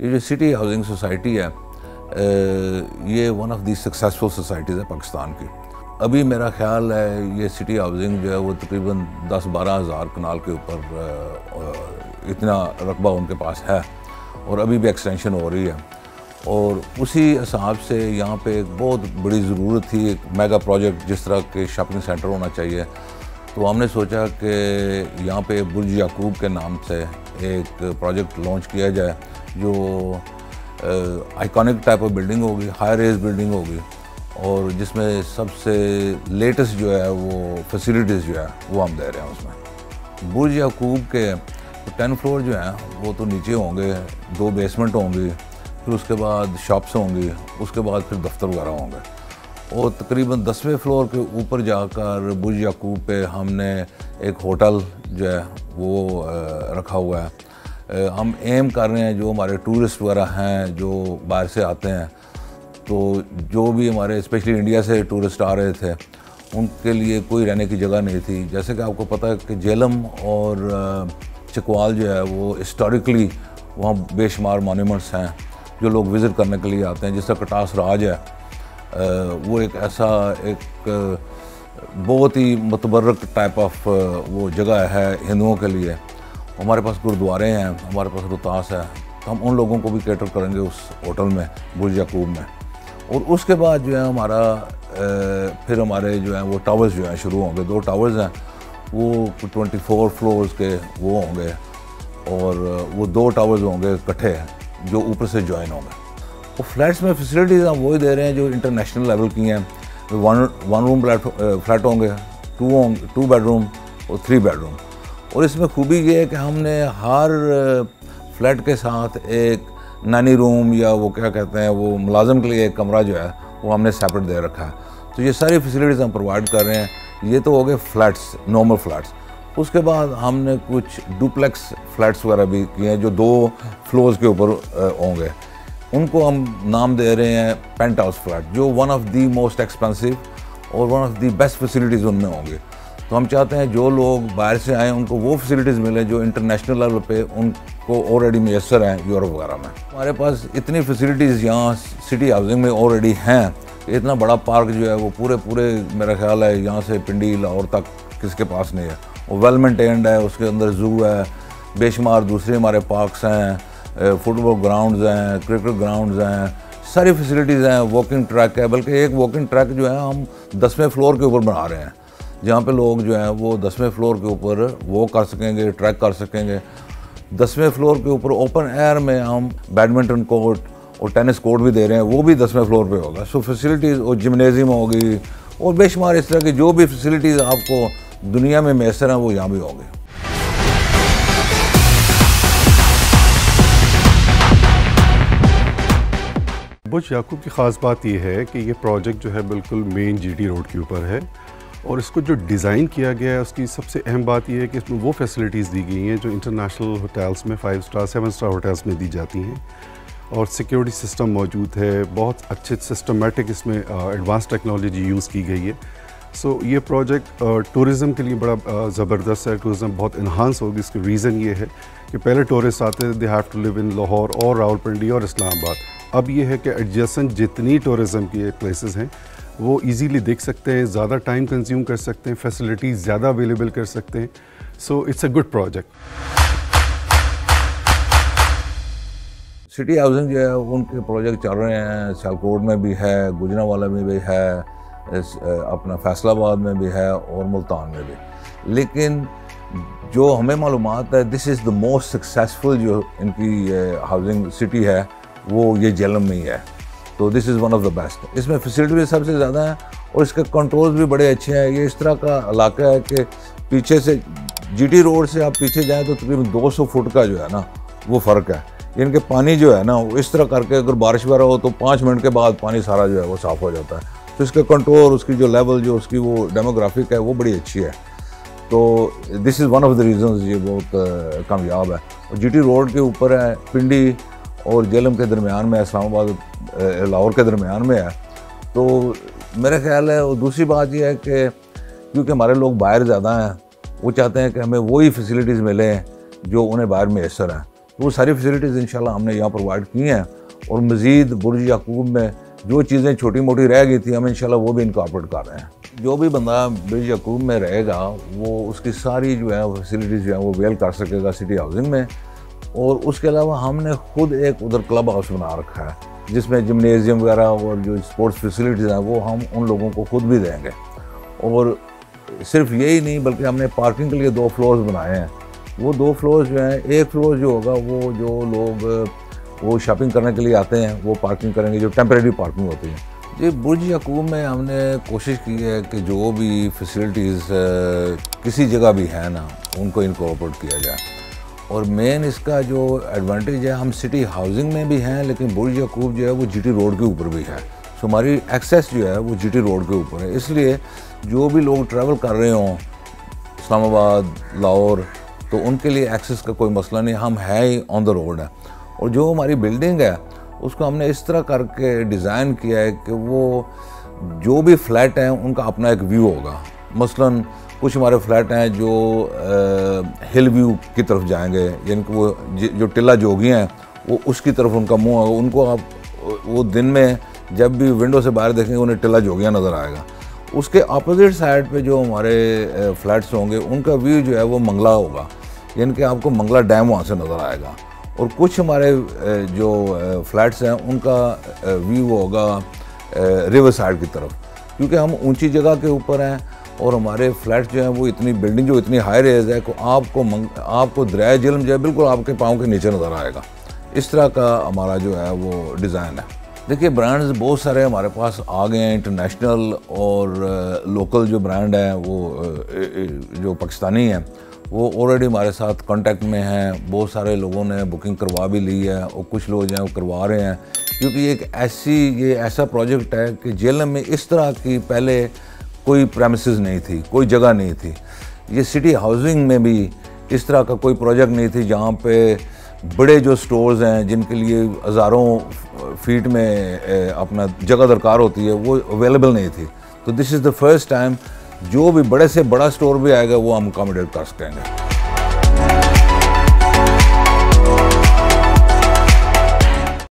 ये जो city housing society है ये one of the successful societies है पाकिस्तान की। अभी मेरा ख्याल है ये सिटी हाउसिंग जो है वो तकरीबन 10-12 हज़ार कनाल के ऊपर इतना रकबा उनके पास है और अभी भी एक्सटेंशन हो रही है। और उसी हिसाब से यहाँ पे एक बहुत बड़ी ज़रूरत थी एक मेगा प्रोजेक्ट जिस तरह के शॉपिंग सेंटर होना चाहिए। तो हमने सोचा कि यहाँ पे बुर्ज याकूब के नाम से एक प्रोजेक्ट लॉन्च किया जाए जो आइकॉनिक टाइप ऑफ बिल्डिंग होगी, हाई रेज बिल्डिंग होगी और जिसमें सबसे लेटेस्ट जो है वो फैसिलिटीज़ जो है वो हम दे रहे हैं उसमें। बुर्ज याकूब के 10 फ्लोर जो हैं वो तो नीचे होंगे, 2 बेसमेंट होंगी, फिर उसके बाद शॉप्स होंगी, उसके बाद फिर दफ्तर वगैरह होंगे और तकरीबन 10वें फ्लोर के ऊपर जाकर बुर्ज याकूब पे हमने एक होटल जो है वो रखा हुआ है। हम एम कर रहे हैं जो हमारे टूरिस्ट वगैरह हैं जो बाहर से आते हैं, तो जो भी हमारे स्पेशली इंडिया से टूरिस्ट आ रहे थे उनके लिए कोई रहने की जगह नहीं थी। जैसे कि आपको पता है कि जेलम और चकवाल जो है वो हिस्टोरिकली वहाँ बेशुमार मॉन्यूमेंट्स हैं जो लोग विज़िट करने के लिए आते हैं। जिस तरह कटास राज है वो एक ऐसा एक बहुत ही मुतबर्रक टाइप ऑफ वो जगह है हिंदुओं के लिए। हमारे पास गुरुद्वारे हैं, हमारे पास रोहतास है, तो हम उन लोगों को भी कैटर करेंगे उस होटल में बुर्ज याकूब में। और उसके बाद जो है हमारा फिर हमारे जो हैं वो टावर्स जो हैं शुरू होंगे। 2 टावर्स हैं वो 24 फ्लोर्स के वो होंगे और वो 2 टावर्स होंगे इकट्ठे जो ऊपर से ज्वाइन होंगे। वो फ्लैट्स में फैसिलिटीज़ हम वही दे रहे हैं जो इंटरनेशनल लेवल की हैं। 1 रूम फ्लैट होंगे, 2 बेडरूम और 3 बेडरूम। और इसमें खूबी ये है कि हमने हर फ्लैट के साथ एक नानी रूम या वो क्या कहते हैं वो मुलाजिम के लिए एक कमरा जो है वो हमने सेपरेट दे रखा है। तो ये सारी फैसिलिटीज़ हम प्रोवाइड कर रहे हैं। ये तो हो गए फ्लैट्स, नॉर्मल फ्लैट्स। उसके बाद हमने कुछ डुप्लेक्स फ्लैट्स वगैरह भी किए हैं जो 2 फ्लोर्स के ऊपर होंगे। उनको हम नाम दे रहे हैं पेंट हाउस फ्लैट, जो one of the most expensive और one of the best facilities उनमें होंगी। तो हम चाहते हैं जो लोग बाहर से आए उनको वो फैसिलिटीज़ मिले जो इंटरनेशनल लेवल पे उनको ऑलरेडी मैसर हैं यूरोप वगैरह में। हमारे पास इतनी फैसिलिटीज़ यहाँ सिटी हाउसिंग में ऑलरेडी हैं। इतना बड़ा पार्क जो है वो पूरे मेरा ख्याल है यहाँ से पिंडी लाहौर तक किसके पास नहीं है। वो वेल मेंटेन्ड है, उसके अंदर ज़ू है, बेशुमार दूसरे हमारे पार्क्स हैं, फुटबॉल ग्राउंड्स हैं, क्रिकेट ग्राउंड्स हैं, सारी फैसिलिटीज़ हैं। वॉकिंग ट्रैक है, बल्कि एक वॉकिंग ट्रैक जो है हम 10वें फ्लोर के ऊपर बना रहे हैं जहाँ पे लोग जो हैं वो 10वें फ्लोर के ऊपर वॉक कर सकेंगे, ट्रैक कर सकेंगे। 10वें फ्लोर के ऊपर ओपन एयर में हम बैडमिंटन कोर्ट और टेनिस कोर्ट भी दे रहे हैं, वो भी 10वें फ्लोर पे होगा। सो फैसिलिटीज़ और जिम्नेजियम होगी और बेशुमार इस तरह की जो भी फैसिलिटीज़ आपको दुनिया में मैसर हैं वो यहाँ भी होंगी। बुर्ज याकूब की ख़ास बात यह है कि ये प्रोजेक्ट जो है बिल्कुल मेन जीटी रोड के ऊपर है और इसको जो डिज़ाइन किया गया है उसकी सबसे अहम बात यह है कि इसमें वो फैसिलिटीज़ दी गई हैं जो इंटरनेशनल होटल्स में 5 स्टार 7 स्टार होटल्स में दी जाती हैं और सिक्योरिटी सिस्टम मौजूद है। बहुत अच्छे सिस्टमेटिक इसमें एडवांस टेक्नोलॉजी यूज़ की गई है। सो ये प्रोजेक्ट टूरिज़म के लिए बड़ा ज़बरदस्त है। टूरिज़म बहुत इन्हांस होगी। इसकी रीज़न ये है कि पहले टूरिस्ट आते थे, they have to live in Lahore और रावलपिंडी और इस्लामाबाद। अब ये है कि एडजेसेंट जितनी टूरिज़म की प्लेसेस हैं वो इजीली देख सकते हैं, ज़्यादा टाइम कंज्यूम कर सकते हैं, फैसिलिटीज़ ज़्यादा अवेलेबल कर सकते हैं। So it's a good project. City housing जो है उनके प्रोजेक्ट चल रहे हैं, सियालकोट में भी है, गुजरांवाला में भी है, अपना फैसलाबाद में भी है और मुल्तान में भी। लेकिन जो हमें मालूमात है this is the most successful जो इनकी हाउसिंग सिटी है वो ये जेलम में ही है। तो this is one of the best. इसमें फैसिलिटी भी सबसे ज़्यादा है और इसके कंट्रोल्स भी बड़े अच्छे हैं। ये इस तरह का इलाका है कि पीछे से जीटी रोड से आप पीछे जाएँ तो तकरीबन 200 फुट का जो है ना वो फ़र्क है। इनके पानी जो है ना वो इस तरह करके अगर बारिश वगैरह हो तो 5 मिनट के बाद पानी सारा जो है वो साफ़ हो जाता है। तो इसके कंट्रोल, उसकी जो लेवल, जो उसकी वो डेमोग्राफिक है वो बड़ी अच्छी है। तो this is one of the reasons ये बहुत कामयाब है। और जीटी रोड के ऊपर है, पिंडी और जेलम के दरमियान में, इस्लामाबाद लाहौर के दरमियान में है। तो मेरा ख्याल है। और दूसरी बात यह है कि क्योंकि हमारे लोग बाहर ज़्यादा हैं वो चाहते हैं कि हमें वही फैसिलिटीज़ मिलें जो उन्हें बाहर मैसर हैं। तो वो सारी फैसिलिटीज़ इंशाल्लाह हमने यहाँ प्रोवाइड की हैं और मज़ीद बुर्ज याकूब में जो चीज़ें छोटी मोटी रह गई थी हम इंशाल्लाह वो भी इनकॉर्पोरेट कर रहे हैं। जो भी बंदा बुर्ज याकूब में रहेगा वो उसकी सारी जो है फैसिलिटीज़ जो है वो वेल कर सकेगा सिटी हाउसिंग में। और उसके अलावा हमने खुद एक उधर क्लब हाउस बना रखा है जिसमें जिमनेजियम वगैरह और जो स्पोर्ट्स फैसिलिटीज़ हैं वो हम उन लोगों को खुद भी देंगे। और सिर्फ यही नहीं बल्कि हमने पार्किंग के लिए 2 फ्लोर्स बनाए हैं। वो 2 फ्लोर्स जो हैं, एक फ्लोर जो होगा वो जो लोग वो शॉपिंग करने के लिए आते हैं वो पार्किंग करेंगे, जो टेम्परेरी पार्किंग होती है। जी बुर्ज याकूब में हमने कोशिश की है कि जो भी फैसिलिटीज़ किसी जगह भी है ना उनको इनकॉर्पोरेट किया जाए। और मेन इसका जो एडवांटेज है, हम सिटी हाउसिंग में भी हैं लेकिन बुर्ज याकूब जो है वो जीटी रोड के ऊपर भी है। सो हमारी एक्सेस जो है वो जीटी रोड के ऊपर है, इसलिए जो भी लोग ट्रैवल कर रहे हों इस्लामाबाद, लाहौर, तो उनके लिए एक्सेस का कोई मसला नहीं, हम है ही ऑन द रोड है। और जो हमारी बिल्डिंग है उसको हमने इस तरह करके डिज़ाइन किया है कि वो जो भी फ्लैट हैं उनका अपना एक व्यू होगा। मसलन कुछ हमारे फ्लैट हैं जो हिल व्यू की तरफ जाएंगे, यानी कि वो जो टिल्ला जोगियाँ हैं वो उसकी तरफ उनका मुँह होगा। उनको आप वो दिन में जब भी विंडो से बाहर देखेंगे उन्हें टिल्ला जोगियाँ नज़र आएगा। उसके अपोजिट साइड पे जो हमारे फ्लैट्स होंगे उनका व्यू जो है वो मंगला होगा, यानी कि आपको मंगला डैम वहाँ से नज़र आएगा। और कुछ हमारे जो फ्लैट्स हैं उनका व्यू होगा रिवर साइड की तरफ, क्योंकि हम ऊंची जगह के ऊपर हैं और हमारे फ्लैट्स जो हैं वो इतनी बिल्डिंग जो इतनी हाई रेज है कि आपको दरिया झेलम जो है बिल्कुल आपके पाँव के नीचे नज़र आएगा। इस तरह का हमारा जो है वो डिज़ाइन है। देखिए ब्रांड्स बहुत सारे हमारे पास आ गए हैं, इंटरनेशनल और लोकल जो ब्रांड हैं वो जो पाकिस्तानी हैं वो ऑलरेडी हमारे साथ कांटेक्ट में हैं। बहुत सारे लोगों ने बुकिंग करवा भी ली है और कुछ लोग जो हैं वो करवा रहे हैं, क्योंकि ये ऐसा प्रोजेक्ट है कि जेलम में इस तरह की पहले कोई प्रेमिसेस नहीं थी, कोई जगह नहीं थी। ये सिटी हाउसिंग में भी इस तरह का कोई प्रोजेक्ट नहीं थी जहाँ पे बड़े जो स्टोर्स हैं जिनके लिए हज़ारों फीट में अपना जगह दरकार होती है वो अवेलेबल नहीं थी। तो this is the first time जो भी बड़े से बड़ा स्टोर भी आएगा वो हम अकोमोडेट कर सकेंगे।